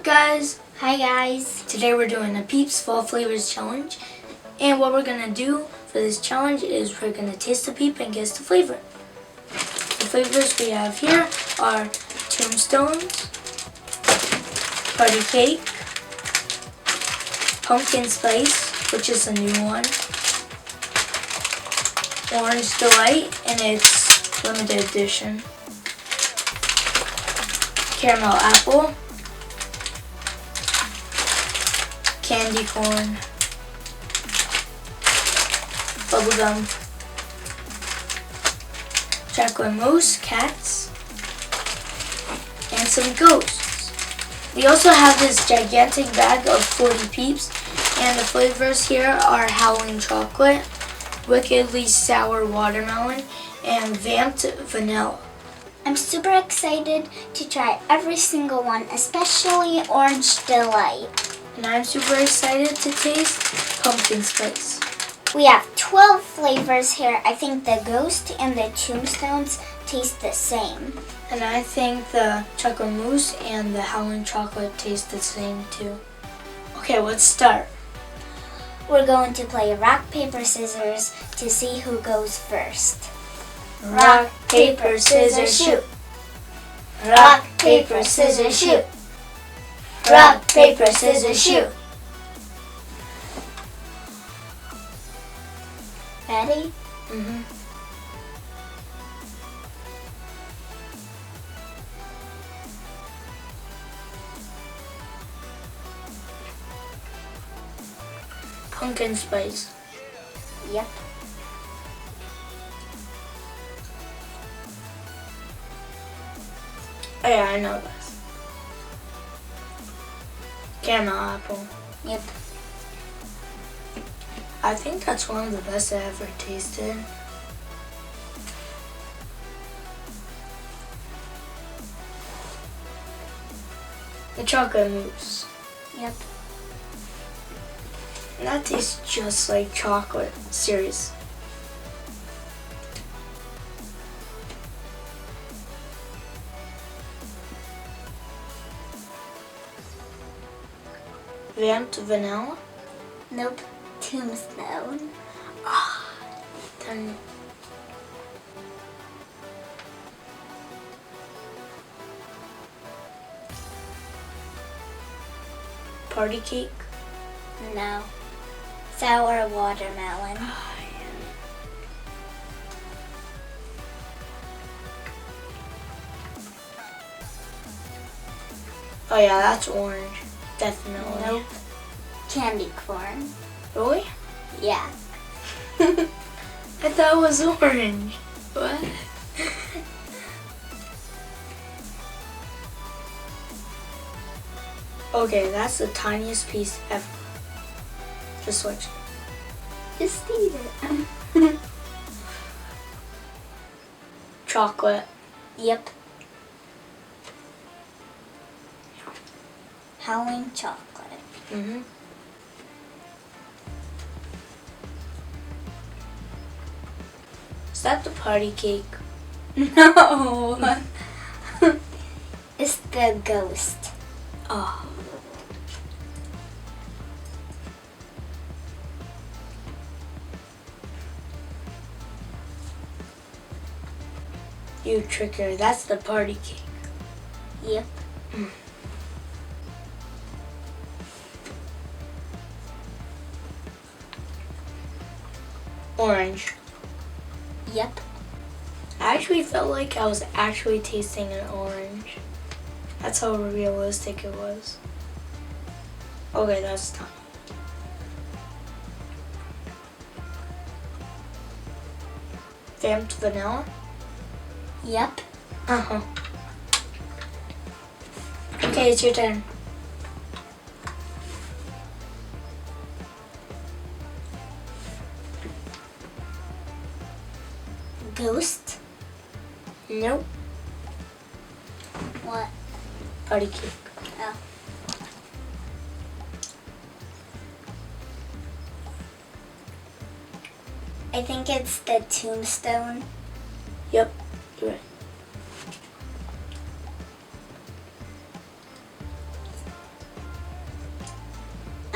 up, guys? Hi guys. Today we're doing a Peeps Fall Flavors Challenge. And what we're going to do for this challenge is we're going to taste the Peep and guess the flavor. The flavors we have here are Tombstones, Party Cake, Pumpkin Spice, which is a new one, Orange Delight, and it's limited edition, Caramel Apple, Candy Corn, Bubble Gum, Chocolate Mousse, Cats, and some Ghosts. We also have this gigantic bag of 40 Peeps, and the flavors here are Howling Chocolate, Wickedly Sour Watermelon, and Vamped Vanilla. I'm super excited to try every single one, especially Orange Delight. And I'm super excited to taste Pumpkin Spice. We have 12 flavors here. I think the Ghost and the Tombstones taste the same. And I think the Chocolate Mousse and the Howling Chocolate taste the same too. Okay, let's start. We're going to play rock, paper, scissors to see who goes first. Rock, paper, scissors, shoot. Rock, paper, scissors, shoot. Rock, paper, scissors, shoot. Ready? Mm-hmm. Pumpkin Spice. Yep. Oh yeah, I know this. Caramel Apple. Yep. I think that's one of the best I ever tasted. The Chocolate Mousse. Yep. And that tastes just like chocolate. Serious. Vamped Vanilla? Nope. Tombstone. Darn it. Party Cake? No. Sour Watermelon. Oh yeah, that's orange. Definitely. Nope. Candy corn. Really? Yeah. I thought it was orange. What? Okay, that's the tiniest piece ever. Just watch. Just eat it. Chocolate. Yep. Howling Chocolate. Mm-hmm. Is that the Party Cake? No. It's the Ghost. Oh. You tricker, that's the Party Cake. Yep. Orange. Yep. I actually felt like I was actually tasting an orange. That's how realistic it was. Okay, that's done. Vamped Vanilla? Yep. Uh-huh. Okay, it's your turn. Ghost. Nope. What? Party Cake. Oh. I think it's the Tombstone. Yep, you're right.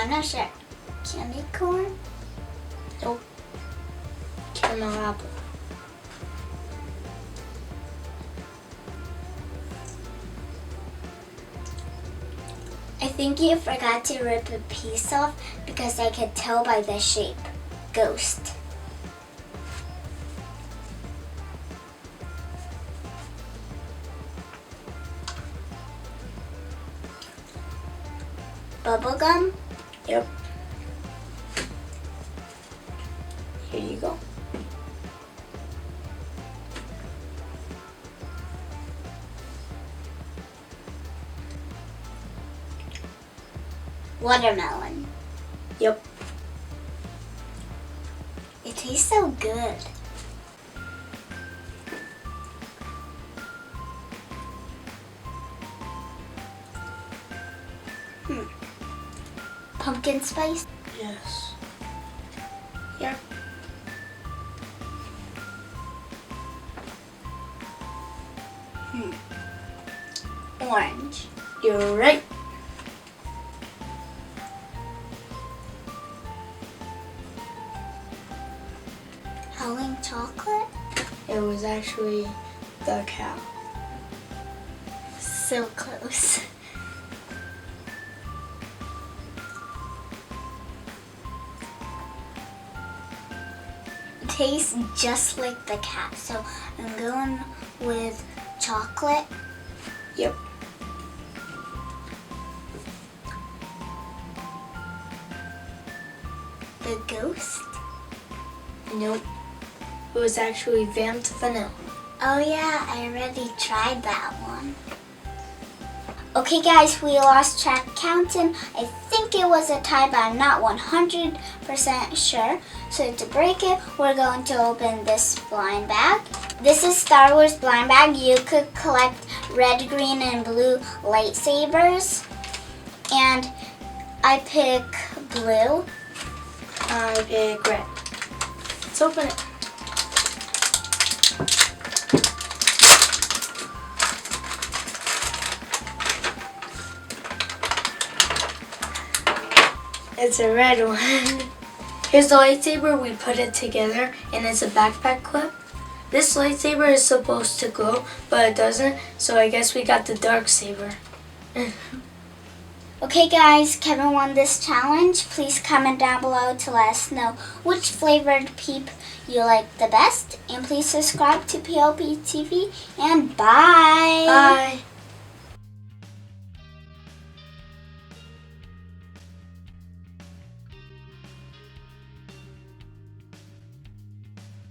I'm not sure. Candy corn? Nope. Caramel apple. I think you forgot to rip a piece off because I could tell by the shape. Ghost. Bubble gum? Yep. Here you go. Watermelon. Yep. It tastes so good. Pumpkin spice? Yes. Here. Orange. You're right. Howling chocolate? It was actually the cow. So close. It tastes just like the cat, so I'm going with chocolate. Yep. The ghost? Nope. It was actually Vamped Vanilla. Oh yeah, I already tried that one. Okay guys, we lost track counting. I think it was a tie, but I'm not 100% sure. So to break it, we're going to open this blind bag. This is Star Wars blind bag. You could collect red, green, and blue lightsabers. And I pick blue. I pick red. Let's open it. It's a red one. Here's the lightsaber. We put it together and it's a backpack clip. This lightsaber is supposed to glow, but it doesn't, so I guess we got the dark saber. Okay guys, Kevin won this challenge. Please comment down below to let us know which flavored Peep you like the best. And please subscribe to PLP TV and bye! Bye!